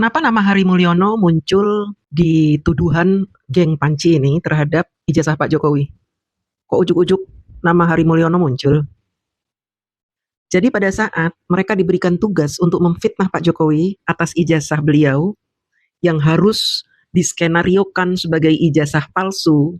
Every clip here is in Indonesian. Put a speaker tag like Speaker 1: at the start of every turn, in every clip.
Speaker 1: Kenapa nama Hari Mulyono muncul di tuduhan geng Panci ini terhadap ijazah Pak Jokowi? Kok ujuk-ujuk nama Hari Mulyono muncul? Jadi pada saat mereka diberikan tugas untuk memfitnah Pak Jokowi atas ijazah beliau yang harus diskenariokan sebagai ijazah palsu,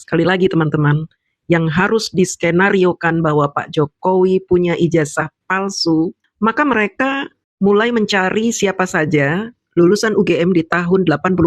Speaker 1: sekali lagi teman-teman, yang harus diskenariokan bahwa Pak Jokowi punya ijazah palsu, maka mereka mulai mencari siapa saja lulusan UGM di tahun 85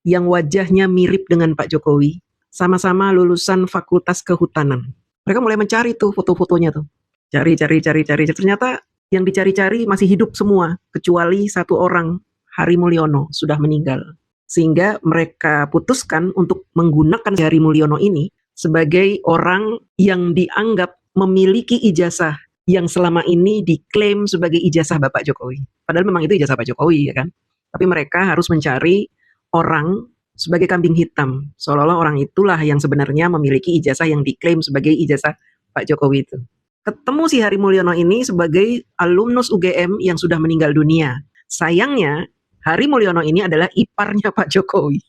Speaker 1: yang wajahnya mirip dengan Pak Jokowi, sama-sama lulusan Fakultas Kehutanan. Mereka mulai mencari tuh foto-fotonya tuh. Cari. Ternyata yang dicari-cari masih hidup semua, kecuali satu orang, Hari Mulyono, sudah meninggal. Sehingga mereka putuskan untuk menggunakan Hari Mulyono ini sebagai orang yang dianggap memiliki ijazah yang selama ini diklaim sebagai ijazah Bapak Jokowi. Padahal memang itu ijazah Pak Jokowi, ya kan? Tapi mereka harus mencari orang sebagai kambing hitam, seolah-olah orang itulah yang sebenarnya memiliki ijazah yang diklaim sebagai ijazah Pak Jokowi itu. Ketemu si Hari Mulyono ini sebagai alumnus UGM yang sudah meninggal dunia. Sayangnya, Hari Mulyono ini adalah iparnya Pak Jokowi.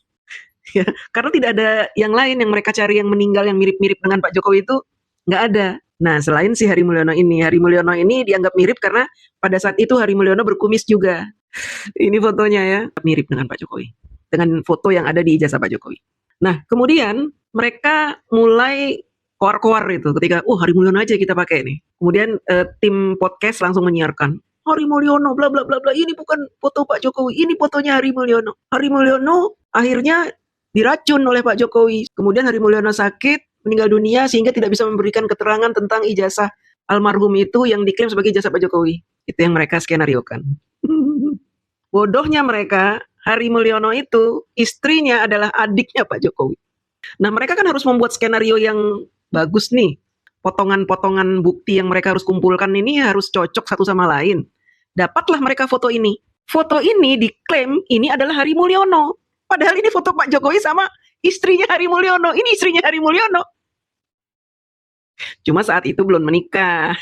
Speaker 1: Ya, karena tidak ada yang lain yang mereka cari yang meninggal yang mirip-mirip dengan Pak Jokowi itu nggak ada. Nah, selain si Hari Mulyono ini dianggap mirip karena pada saat itu Hari Mulyono berkumis juga. Ini fotonya ya, mirip dengan Pak Jokowi. Dengan foto yang ada di ijazah Pak Jokowi. Nah, kemudian mereka mulai koar-koar itu ketika, Hari Mulyono aja kita pakai nih. Kemudian tim podcast langsung menyiarkan, Hari Mulyono, bla bla bla bla, ini bukan foto Pak Jokowi, ini fotonya Hari Mulyono. Hari Mulyono akhirnya diracun oleh Pak Jokowi. Kemudian Hari Mulyono sakit, meninggal dunia sehingga tidak bisa memberikan keterangan tentang ijazah almarhum itu yang diklaim sebagai ijazah Pak Jokowi. Itu yang mereka skenariokan. Bodohnya mereka, Hari Mulyono itu istrinya adalah adiknya Pak Jokowi. Nah, mereka kan harus membuat skenario yang bagus nih. Potongan-potongan bukti yang mereka harus kumpulkan ini harus cocok satu sama lain. Dapatlah mereka foto ini. Foto ini diklaim ini adalah Hari Mulyono. Padahal ini foto Pak Jokowi sama istrinya Hari Mulyono. Ini istrinya Hari Mulyono. Cuma saat itu belum menikah.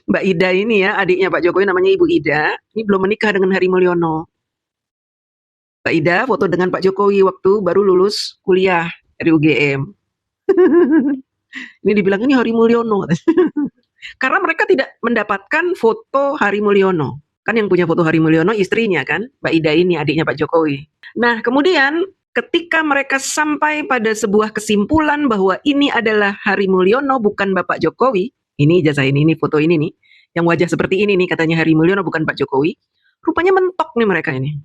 Speaker 1: Mbak Ida ini ya, adiknya Pak Jokowi namanya Ibu Ida. Ini belum menikah dengan Hari Mulyono. Mbak Ida foto dengan Pak Jokowi waktu baru lulus kuliah dari UGM. Ini dibilang ini Hari Mulyono. Karena mereka tidak mendapatkan foto Hari Mulyono. Kan yang punya foto Hari Mulyono istrinya kan, Mbak Ida ini adiknya Pak Jokowi. Nah, kemudian ketika mereka sampai pada sebuah kesimpulan bahwa ini adalah Hari Mulyono bukan Bapak Jokowi, ini ijazah ini foto ini nih, yang wajah seperti ini nih katanya Hari Mulyono bukan Pak Jokowi, rupanya mentok nih mereka ini.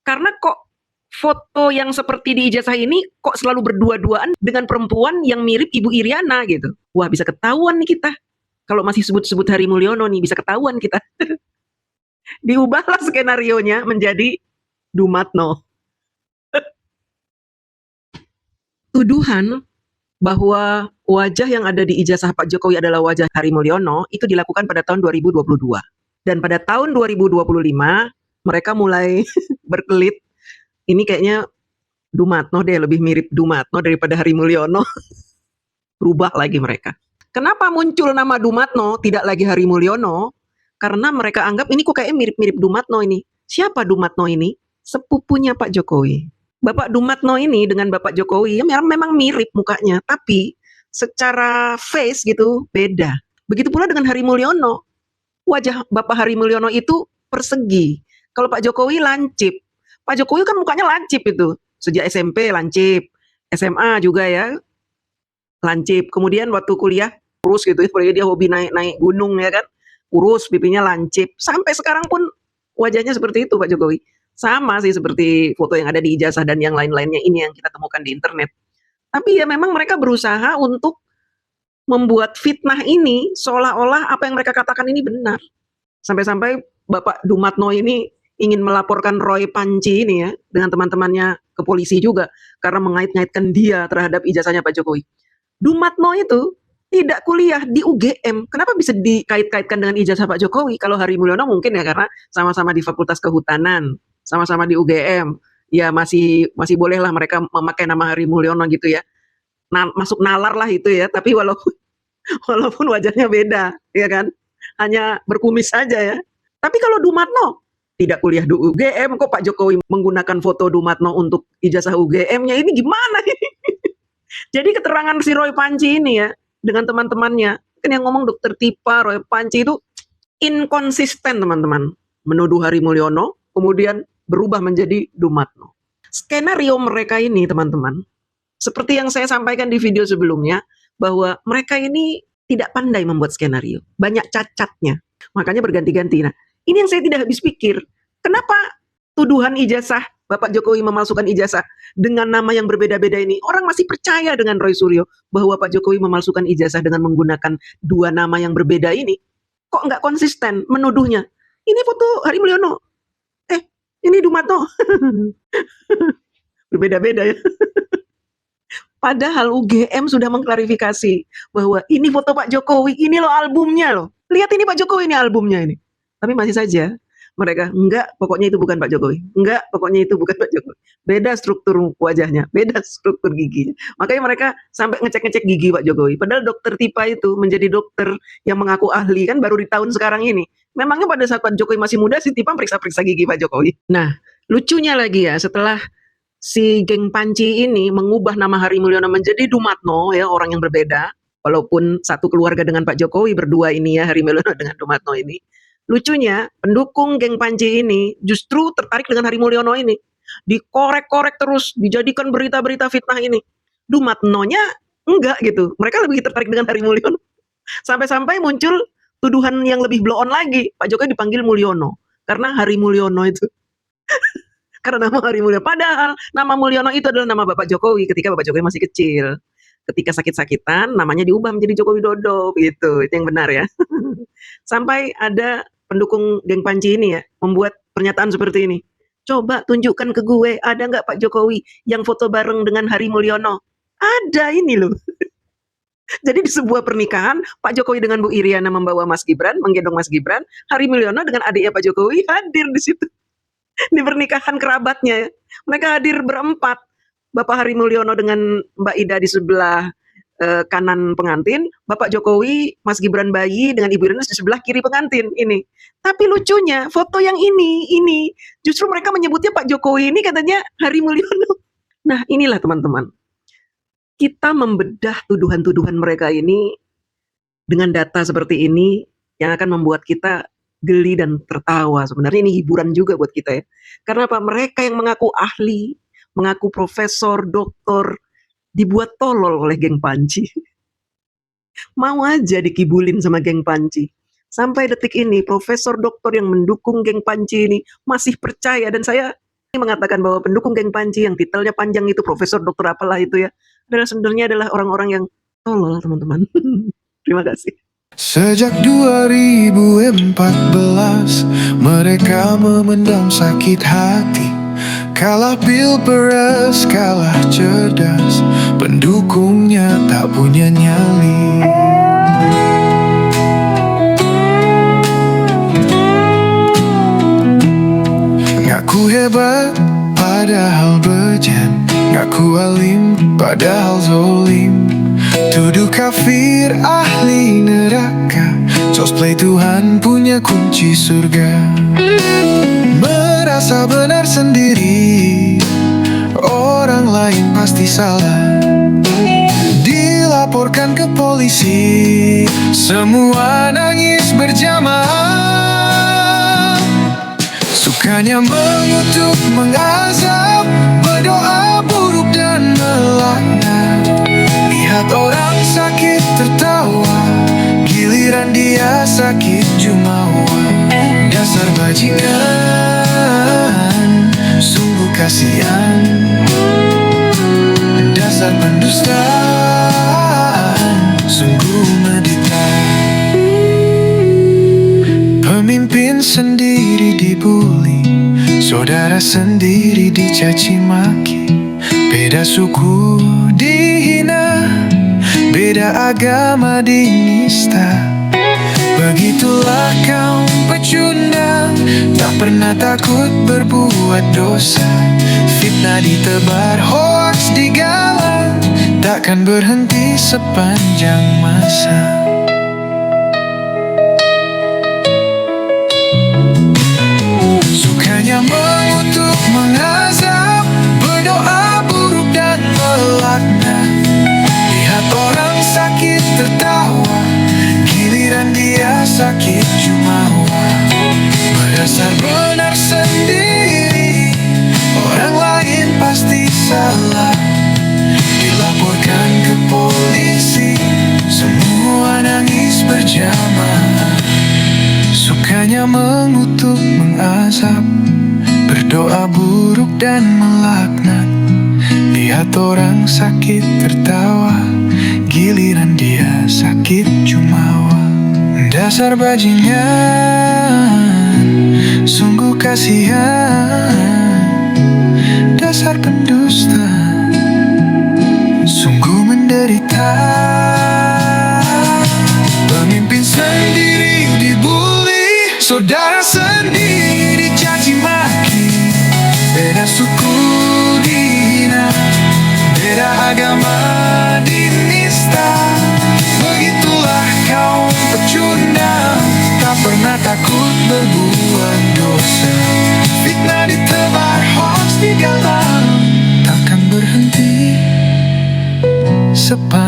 Speaker 1: Karena kok foto yang seperti di ijazah ini kok selalu berdua-duaan dengan perempuan yang mirip Ibu Iriana gitu. Wah, bisa ketahuan nih kita. Kalau masih sebut-sebut Hari Mulyono nih, bisa ketahuan kita. Diubahlah skenarionya menjadi Dumatno. Tuduhan bahwa wajah yang ada di ijazah Pak Jokowi adalah wajah Hari Mulyono itu dilakukan pada tahun 2022. Dan pada tahun 2025 mereka mulai berkelit. Ini kayaknya Dumatno deh, lebih mirip Dumatno daripada Hari Mulyono. Berubah lagi mereka. Kenapa muncul nama Dumatno, tidak lagi Hari Mulyono? Karena mereka anggap ini kok kayaknya mirip-mirip Dumatno ini. Siapa Dumatno ini? Sepupunya Pak Jokowi. Bapak Dumatno ini dengan Bapak Jokowi memang mirip mukanya, tapi secara face gitu beda. Begitu pula dengan Hari Mulyono. Wajah Bapak Hari Mulyono itu persegi. Kalau Pak Jokowi lancip. Pak Jokowi kan mukanya lancip itu. Sejak SMP lancip. SMA juga ya. Lancip. Kemudian waktu kuliah kurus gitu. Dia hobi naik gunung ya kan. Kurus, pipinya lancip. Sampai sekarang pun wajahnya seperti itu Pak Jokowi. Sama sih seperti foto yang ada di ijazah dan yang lain-lainnya ini yang kita temukan di internet. Tapi ya memang mereka berusaha untuk membuat fitnah ini seolah-olah apa yang mereka katakan ini benar. Sampai-sampai Bapak Dumatno ini ingin melaporkan Roy Panci ini ya dengan teman-temannya ke polisi juga karena mengait-ngaitkan dia terhadap ijazahnya Pak Jokowi. Dumatno itu tidak kuliah di UGM. Kenapa bisa dikait-kaitkan dengan ijazah Pak Jokowi? Kalau Hari Mulyono mungkin ya karena sama-sama di Fakultas Kehutanan, sama-sama di UGM. Ya masih bolehlah mereka memakai nama Hari Mulyono gitu ya. Masuk nalar lah itu ya, tapi walaupun wajahnya beda, ya kan? Hanya berkumis saja ya. Tapi kalau Dumatno tidak kuliah di UGM, kok Pak Jokowi menggunakan foto Dumatno untuk ijazah UGM-nya, ini gimana ini? Jadi keterangan si Roy Panci ini ya, dengan teman-temannya, kan yang ngomong Dokter Tipa, Roy Panci itu inkonsisten teman-teman, menuduh Hari Mulyono, kemudian berubah menjadi Dumatno. Skenario mereka ini teman-teman, seperti yang saya sampaikan di video sebelumnya, bahwa mereka ini tidak pandai membuat skenario, banyak cacatnya, makanya berganti-ganti. Nah, ini yang saya tidak habis pikir, kenapa tuduhan ijazah Bapak Jokowi memalsukan ijazah dengan nama yang berbeda-beda ini, orang masih percaya dengan Roy Suryo bahwa Pak Jokowi memalsukan ijazah dengan menggunakan dua nama yang berbeda ini, kok nggak konsisten menuduhnya? Ini foto Hari Mulyono, ini Dumatno. Berbeda-beda ya. Padahal UGM sudah mengklarifikasi bahwa ini foto Pak Jokowi, ini loh albumnya loh. Lihat ini Pak Jokowi, ini albumnya ini. Tapi masih saja mereka, enggak, pokoknya itu bukan Pak Jokowi. Enggak, pokoknya itu bukan Pak Jokowi. Beda struktur wajahnya, beda struktur giginya. Makanya mereka sampai ngecek-ngecek gigi Pak Jokowi. Padahal Dokter Tipa itu menjadi dokter yang mengaku ahli kan baru di tahun sekarang ini. Memangnya pada saat Pak Jokowi masih muda, si Tipa periksa-periksa gigi Pak Jokowi. Nah, lucunya lagi ya, setelah si geng Panci ini mengubah nama Hari Mulyono menjadi Dumatno, ya, orang yang berbeda, walaupun satu keluarga dengan Pak Jokowi berdua ini ya, Hari Mulyono dengan Dumatno ini. Lucunya, pendukung geng Panci ini justru tertarik dengan Hari Mulyono ini. Dikorek-korek terus, dijadikan berita-berita fitnah ini. Dumatnonya enggak gitu. Mereka lebih tertarik dengan Hari Mulyono. Sampai-sampai muncul tuduhan yang lebih blow on lagi. Pak Jokowi dipanggil Mulyono. Karena Hari Mulyono itu. Karena nama Hari Mulyono. Padahal nama Mulyono itu adalah nama Bapak Jokowi ketika Bapak Jokowi masih kecil. Ketika sakit-sakitan, namanya diubah menjadi Joko Widodo. Gitu. Itu yang benar ya. Sampai ada pendukung geng Panci ini ya, membuat pernyataan seperti ini. Coba tunjukkan ke gue, ada nggak Pak Jokowi yang foto bareng dengan Hari Mulyono? Ada ini loh. Jadi di sebuah pernikahan, Pak Jokowi dengan Bu Iriana membawa Mas Gibran, menggendong Mas Gibran, Hari Mulyono dengan adiknya Pak Jokowi hadir di situ. Di pernikahan kerabatnya. Mereka hadir berempat. Bapak Hari Mulyono dengan Mbak Ida di sebelah kanan pengantin, Bapak Jokowi, Mas Gibran bayi dengan Ibu Iriana di sebelah kiri pengantin ini. Tapi lucunya foto yang ini justru mereka menyebutnya Pak Jokowi ini katanya Hari Mulyono. Nah, inilah teman-teman. Kita membedah tuduhan-tuduhan mereka ini dengan data seperti ini yang akan membuat kita geli dan tertawa. Sebenarnya ini hiburan juga buat kita ya. Karena apa? Mereka yang mengaku ahli, mengaku profesor, doktor, dibuat tolol oleh geng Panci. Mau aja dikibulin sama geng Panci. Sampai detik ini, profesor doktor yang mendukung geng Panci ini masih percaya. Dan saya mengatakan bahwa pendukung geng Panci yang titelnya panjang itu, profesor doktor apalah itu ya, adalah sebenarnya adalah orang-orang yang tolol, teman-teman. Terima kasih.
Speaker 2: Sejak 2014 mereka memendam sakit hati. Kalah pilpres, kalah cerdas, pendukungnya tak punya nyali. Ngaku hebat, padahal bejam. Ngaku alim, padahal zolim. Tuduh kafir, ahli neraka. Cosplay Tuhan punya kunci surga. Merasa benar sendiri, orang lain pasti salah. Dilaporkan ke polisi, semua nangis berjamaah. Sukanya mengutuk, mengazab, berdoa buruk dan melaknat. Lihat orang sakit tertawa, giliran dia sakit jumawa. Dasar bajingan, sungguh kasihan. Dasar pendustaan, sungguh meditan. Pemimpin sendiri dibully, saudara sendiri dicaci maki. Beda suku dihina, beda agama dinista. Begitulah kaum pecundang, tak pernah takut berbuat dosa. Fitnah ditebar, hoax digalang, takkan berhenti sepanjang masa. mengazab, berdoa buruk dan melaknat. Lihat orang sakit tertawa, giliran dia sakit jumawa. Berdasar benar sendiri, orang lain pasti salah. Dilaporkan ke polisi, semua nangis berjamaah. Sukanya mengutuk, mengazab, berdoa buruk dan melaknat. Lihat orang sakit tertawa, giliran dia sakit jumawa. Dasar bajingan, sungguh kasihan. Dasar pendusta, sungguh menderita. Pemimpin sendiri dibully, saudara sendiri dicaci maki. Beda suku dihina, beda agama dinista. Begitulah kaum pecundang, tak pernah takut berbuat dosa. Fitnah ditebar, hoax digalang, takkan berhenti sepanjang